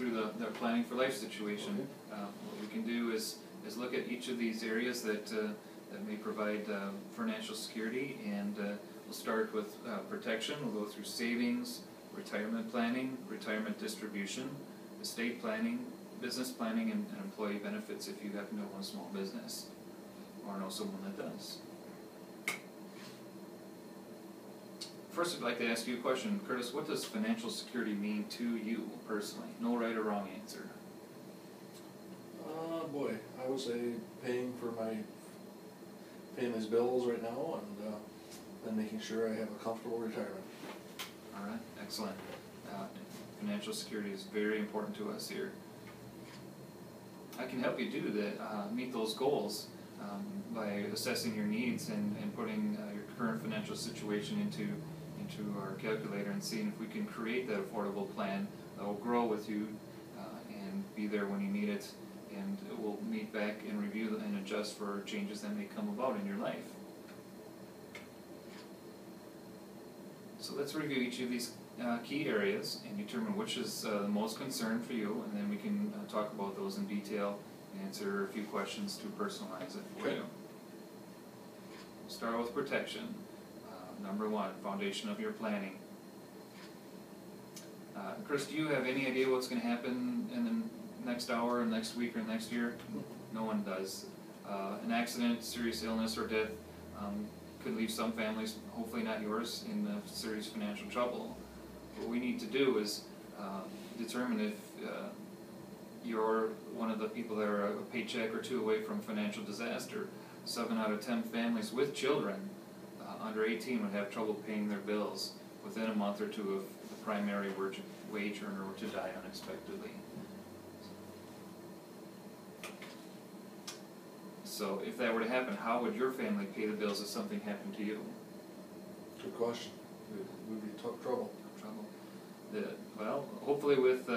through the planning for life situation. Okay. What we can do is look at each of these areas that may provide financial security, and we'll start with protection. We'll go through savings, retirement planning, retirement distribution, estate planning, business planning, and employee benefits if you happen to own a small business or know someone that does. First, I'd like to ask you a question. Curtis, what does financial security mean to you personally? No right or wrong answer. Boy, I would say paying for my family's bills right now, and making sure I have a comfortable retirement. All right, excellent. Financial security is very important to us here. I can help you do that, meet those goals by assessing your needs and putting your current financial situation into our calculator and seeing if we can create that affordable plan that will grow with you and be there when you need it, and we'll meet back and review and adjust for changes that may come about in your life. So let's review each of these key areas and determine which is the most concern for you, and then we can talk about those in detail and answer a few questions to personalize it for you. We'll start with protection. Number one, foundation of your planning. Chris, do you have any idea what's going to happen in the next hour, next week, or next year? No one does. An accident, serious illness, or death could leave some families, hopefully not yours, in serious financial trouble. What we need to do is determine if you're one of the people that are a paycheck or two away from financial disaster. 7 out of 10 families with children under 18 would have trouble paying their bills within a month or two of the primary wage earner were to die unexpectedly. So if that were to happen, how would your family pay the bills if something happened to you? Good question. We'd be in tough trouble. Well, hopefully with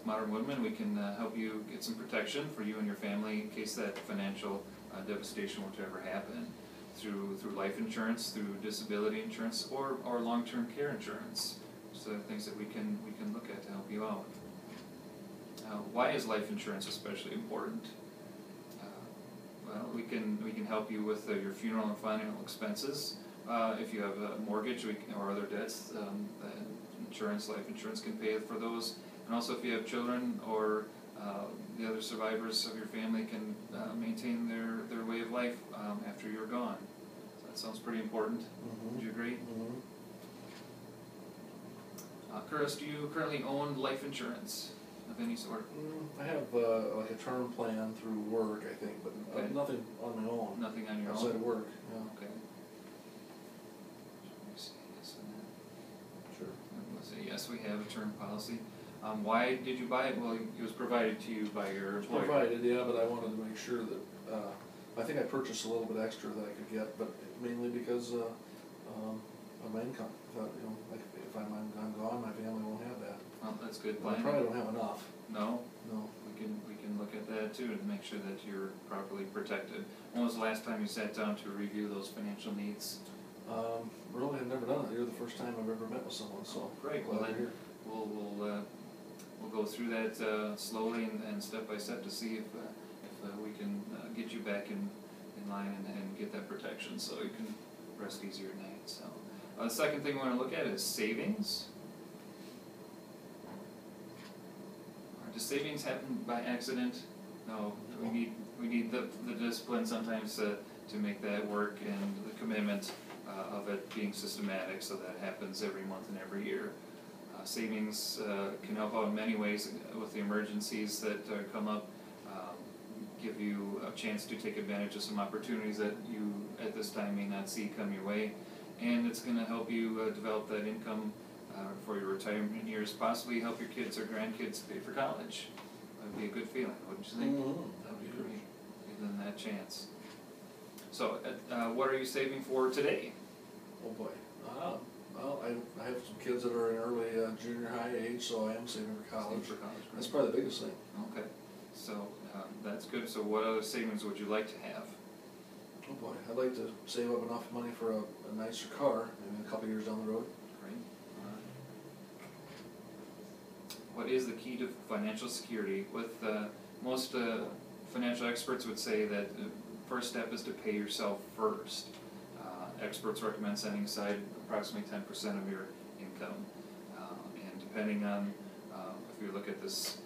Modern Woodmen we can help you get some protection for you and your family in case that financial devastation were to ever happen, through life insurance, through disability insurance, or long-term care insurance. So things that we can look at to help you out. Why is life insurance especially important? Well, we can help you with your funeral and final expenses. If you have a mortgage or other debts, life insurance can pay for those. And also if you have children or the other survivors of your family can maintain their way of life after you're gone. So that sounds pretty important. Mm-hmm. Would you agree? Mm-hmm. Curtis, do you currently own life insurance of any sort? I have like a term plan through work, I think, but okay. Nothing on my own. Nothing on your outside own? of work, yeah. Okay. Let me say yes on that. Sure. Let's say yes, we have a term policy. Why did you buy it? Well, it was provided to you by your employer. Provided, yeah, but I wanted to make sure that, I think I purchased a little bit extra that I could get, but mainly because of my income. I thought, like if I'm gone, my family won't have that. Well, that's good planning. I probably don't have enough. No? No. We can look at that too to make sure that you're properly protected. When was the last time you sat down to review those financial needs? Really, I've never done it. You're the first time I've ever met with someone, so great. Well, then we'll go through that slowly and step by step to see if we can get you back in line and get that protection so you can rest easier at night. So the second thing we want to look at is savings. Does savings happen by accident? No. We need the discipline sometimes to make that work, and the commitment of it being systematic, so that happens every month and every year. Savings can help out in many ways with the emergencies that come up, give you a chance to take advantage of some opportunities that you at this time may not see come your way, and it's going to help you develop that income for your retirement years, possibly help your kids or grandkids pay for college. That would be a good feeling, wouldn't you think? Mm-hmm. That would be great. Give them that chance. So, what are you saving for today? Oh boy. Well, I have some kids that are in early junior high age, so I am saving for college. That's probably the biggest thing. Okay. So, that's good. So what other savings would you like to have? Oh boy, I'd like to save up enough money for a nicer car, maybe a couple years down the road. Great. what is the key to financial security? With most financial experts would say that the first step is to pay yourself first. Experts recommend setting aside approximately 10% of your income. And depending on, if you look at this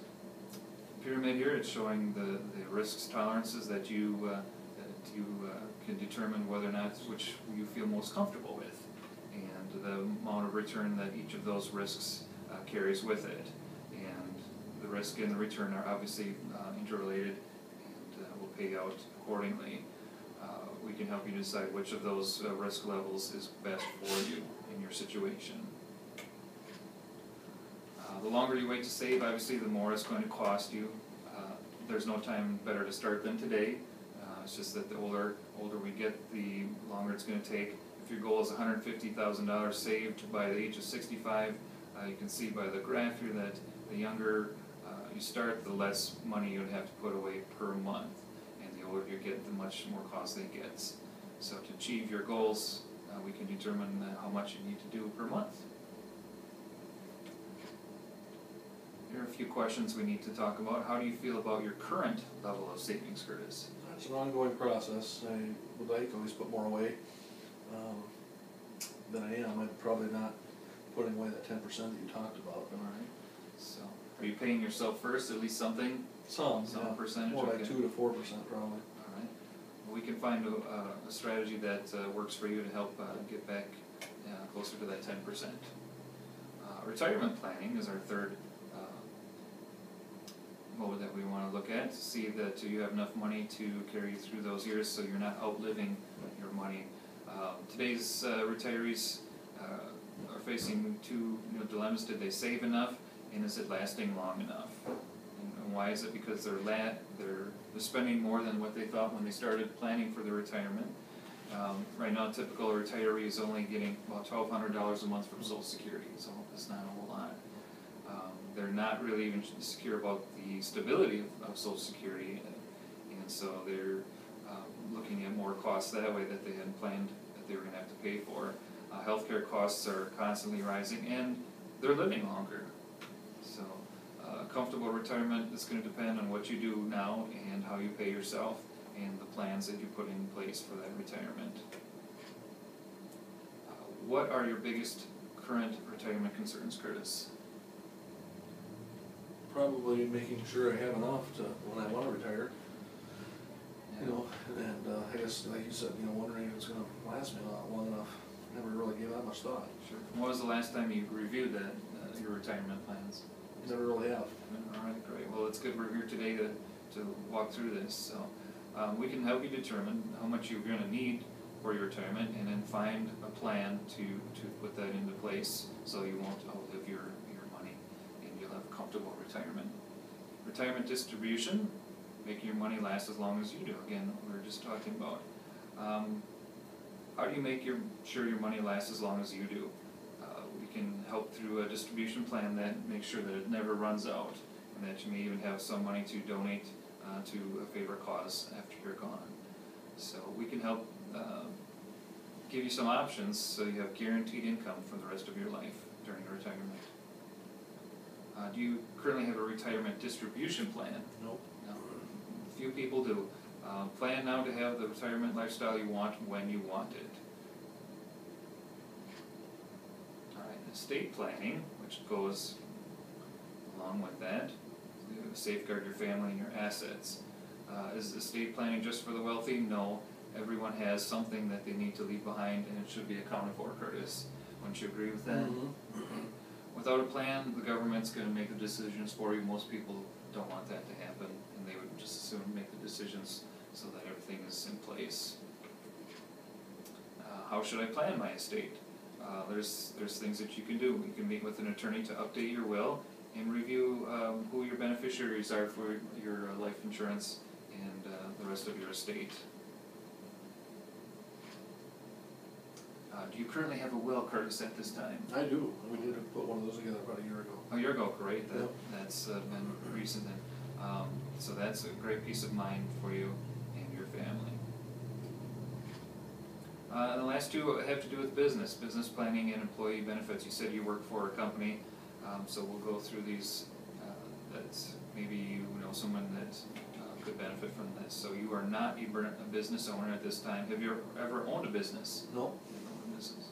pyramid here, it's showing the risks tolerances that you can determine whether or not which you feel most comfortable with, and the amount of return that each of those risks carries with it. And the risk and the return are obviously interrelated, and will pay out accordingly. We can help you decide which of those risk levels is best for you in your situation. The longer you wait to save, obviously, the more it's going to cost you. There's no time better to start than today. It's just that the older we get, the longer it's going to take. If your goal is $150,000 saved by the age of 65, you can see by the graph here that the younger you start, the less money you'd have to put away per month. And the older you get, the much more costly it gets. So to achieve your goals, we can determine how much you need to do per month. Here are a few questions we need to talk about. How do you feel about your current level of savings, Curtis? It's an ongoing process. I would like to always put more away than I am. I'm probably not putting away that 10% that you talked about. All right. So, are you paying yourself first, at least something? Some yeah. Percentage? More like okay. 2 to 4% probably. All right. Well, we can find a strategy that works for you to help get back closer to that 10%. Retirement planning is our third mode that we want to look at, to see that you have enough money to carry you through those years so you're not outliving your money. Today's retirees are facing two dilemmas. Did they save enough, and is it lasting long enough? And why is it? Because they're spending more than what they thought when they started planning for their retirement. Right now, a typical retiree is only getting about $1,200 a month from Social Security, so it's not a whole lot. They're not really even secure about the stability of Social Security, and so they're looking at more costs that way that they hadn't planned that they were going to have to pay for. Healthcare costs are constantly rising, and they're living longer. So comfortable retirement is going to depend on what you do now and how you pay yourself and the plans that you put in place for that retirement. What are your biggest current retirement concerns, Curtis? Probably making sure I have enough to when I want to retire. And I guess, like you said, wondering if it's going to last me long enough. Never really gave that much thought. Sure. When was the last time you reviewed that your retirement plans? Never really have. All right, great. Well, it's good we're here today to walk through this. So we can help you determine how much you're going to need for your retirement, and then find a plan to put that into place so you won't outlive your money and you'll have a comfortable retirement. Retirement distribution, making your money last as long as you do. Again, we were just talking about. How do you make sure your money lasts as long as you do? We can help through a distribution plan that makes sure that it never runs out, and that you may even have some money to donate to a favorite cause after you're gone. So we can help give you some options so you have guaranteed income for the rest of your life during your retirement. Do you currently have a retirement distribution plan? Nope. No. Few people do. Plan now to have the retirement lifestyle you want when you want it. Alright, estate planning, which goes along with that, to safeguard your family and your assets. Is estate planning just for the wealthy? No. Everyone has something that they need to leave behind, and it should be accounted for, Curtis. Wouldn't you agree with that? Mm-hmm. Without a plan, the government's going to make the decisions for you. Most people don't want that to happen, and they would just as soon make the decisions so that everything is in place. How should I plan my estate? There's things that you can do. You can meet with an attorney to update your will and review who your beneficiaries are for your life insurance and the rest of your estate. Do you currently have a will, Curtis, at this time? I do. We did put one of those together about a year ago. A year ago, great. Yep. That's been recent then. So that's a great peace of mind for you and your family. The last two have to do with business planning and employee benefits. You said you work for a company, so we'll go through these that maybe you know someone that could benefit from this. So you are not a business owner at this time. Have you ever owned a business? No. Never owned a business.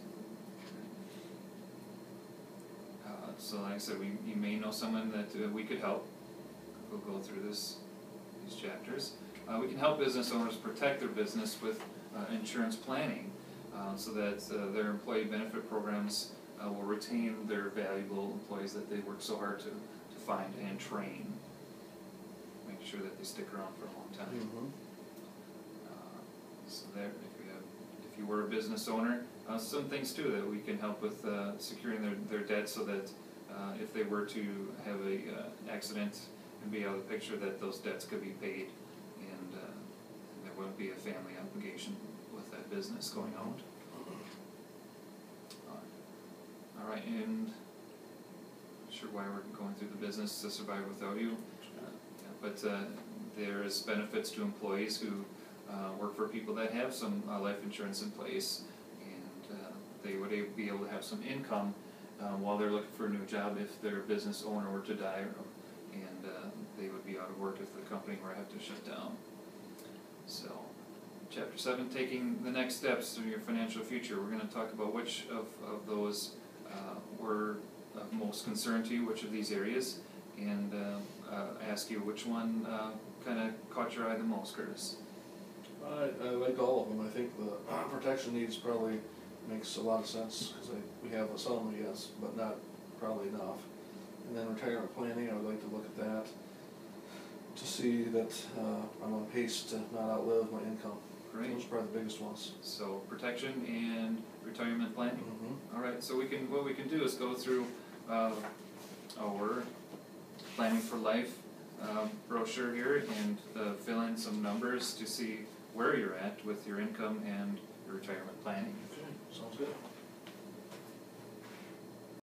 So like I said, you may know someone that we could help. We'll go through these chapters. We can help business owners protect their business with insurance planning, so that their employee benefit programs will retain their valuable employees that they work so hard to find and train. Make sure that they stick around for a long time. Mm-hmm. So there, if you were a business owner, some things too that we can help with securing their debt, so that if they were to have a accident and be out of the picture, that those debts could be paid, and there wouldn't be a family obligation with that business going out. All right, and not sure why we're going through the business to survive without you, but there is benefits to employees who work for people that have some life insurance in place, and they would be able to have some income while they're looking for a new job if their business owner were to die, and they would be out of work if the company were to have to shut down. So, Chapter 7, taking the next steps to your financial future. We're going to talk about which of those were of most concern to you, which of these areas, and ask you which one kind of caught your eye the most, Curtis. I like all of them. I think the protection needs probably makes a lot of sense, because we have some, yes, but not probably enough. And then retirement planning, I would like to look at that to see that I'm on pace to not outlive my income. Great. Those are probably the biggest ones. So protection and retirement planning. Mm-hmm. All right. So what we can do is go through our planning for life brochure here, and fill in some numbers to see where you're at with your income and your retirement planning.